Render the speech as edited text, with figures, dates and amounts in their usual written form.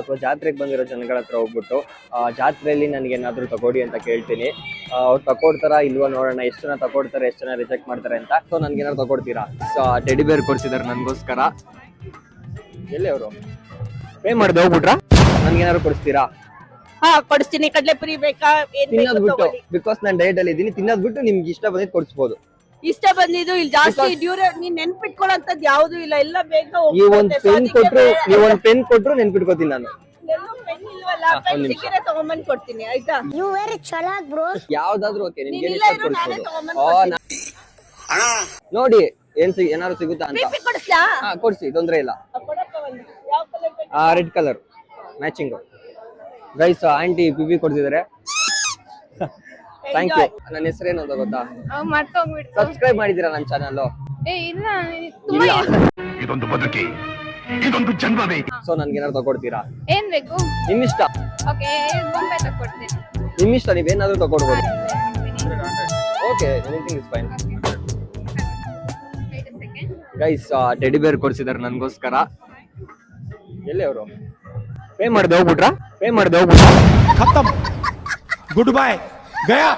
ಅಥವಾ ಜಾತ್ರೆಗೆ ಬಂದಿರೋ ಜನಗಳ ಹತ್ರ ಹೋಗ್ಬಿಟ್ಟು ಜಾತ್ರೆಯಲ್ಲಿ ನನಗೆ ಏನಾದ್ರು ತಗೊಡಿ ಅಂತ ಕೇಳ್ತೀನಿ. ಅವ್ರು ತಗೊಡ್ತಾರ ಇಲ್ವಾ ನೋಡೋಣ, ಎಷ್ಟು ಜನ ತಗೊಡ್ತಾರೆ, ಎಷ್ಟು ಜನ ರಿಜೆಕ್ಟ್ ಮಾಡ್ತಾರೆ ಅಂತ. ಸೊ ನನ್ಗೆ ಏನಾದ್ರು ತಗೊಡ್ತೀರಾ? ಸೊ ಟೆಡಿ ಬೇರ್ ಕೊಡ್ಸಿದಾರೆ ನನ್ಗೋಸ್ಕರ. ಎಲ್ಲಿ ಅವರು ಪೇ ಮಾಡ್ದೆ ಹೋಗ್ಬಿಟ್ರಾ? ನನ್ಗೆ ಏನಾದ್ರು ಕೊಡಿಸ್ತೀರಾ? ಹಾ ಕೊಡಿಸ್ತೀನಿ. ಕಡ್ಲೆಪುರಿ ಬೇಕಾ? ತಿನ್ನೋದ್ ಬಿಟ್ಟು, ಬಿಕಾಸ್ ನಾನು ಡಯಟ್ ಅಲ್ಲಿ ಇದ್ದೀನಿ, ತಿನ್ನೋದ್ ಬಿಟ್ಟು ನಿಮ್ಗೆ ಇಷ್ಟ ಬಂದಿದ್ದು ಕೊಡಿಸ್ಬೋದು. ಇಷ್ಟ ಬಂದಿದ್ದು ಇಲ್ಲಿ ಜಾಸ್ತಿ ನೀನ್ ನೆನ್ಪಿಟ್ಕೊಳ್ಳೋಂಥದ್ದು ಯಾವ್ದು ಇಲ್ಲ, ಎಲ್ಲ ಬೇಗ ನೀವ್ ಒಂದ್ ಪೆನ್ ಕೊಟ್ರು ನೆನ್ಪಿಟ್ಕೋತೀನಿ ನಾನು. ಪೆನ್ ಇಲ್ವಲ್ಲ, ಪೆನ್ ಸಿಕ್ಕಿದ್ರೆ ತಗೊಂಬಂದ್ ಕೊಡ್ತೀನಿ ಆಯ್ತಾ? ಯಾವ್ದಾದ್ರು ಓಕೆ, ನಿಮ್ಗೆ ಇಲ್ಲ ಇಷ್ಟ ಇರೋ ನಾನೇ ಕೊಡಿಸ್ಬೋದು. ತಗೊಂಬಂದ್ ನೋಡಿ ಏನಾದ್ರು ಸಿಗುತ್ತಾ ಅಂತ. ಕೊಡ್ತೀನಿ. ಕೊಡಿಸ್ಲಾ? ಹಾ ಕೊಡ್ಸಿ, ತೊಂದ್ರೆ ಇಲ್ಲ. ಕೊಡಕ್ಕ ಒಂದು ಯಾವ colour? Red colour matching. Guys aunty ಪಿಪಿ ಕೊಡ್ತಿದ್ದಾರೆ. Thank you. ನನ್ನ ಹೆಸರೇನು ಅಂತ ಗೊತ್ತಾ? ಸಬ್ಸ್ಕ್ರೈಬ್ ಮಾಡಿದೀರಾ ನನ್ನ ಚಾನಲ್? ಇದೊಂದು ಬದುಕಿ, ಇದೊಂದು ಜನ್ಮವೇ. ಸೊ ನನ್ಗೆ ಏನಾದ್ರು ತಗೊಡ್ತೀರಾ? ಏನ್ ಬೇಕು? ನಿಮ್ಮಿಷ್ಟ, ಓಕೆ ಬೊಂಬೆ ತಕೊಡ್ತೀನಿ. ನಿಮ್ಮಿಷ್ಟ, ನೀವೇನಾದ್ರೂ ತಗೊಡ್ಬೋದು. Okay, anything is fine. Guys teddy bear ಕೊಡ್ಸಿದಾರೆ ನನ್ಗೋಸ್ಕರ. ಎಲ್ಲಿ ಅವರು ಪೇ ಮಾಡ್ದೆ ಹೋಗ್ಬಿಟ್ರಾ? खत्म, गुड बाय, गया।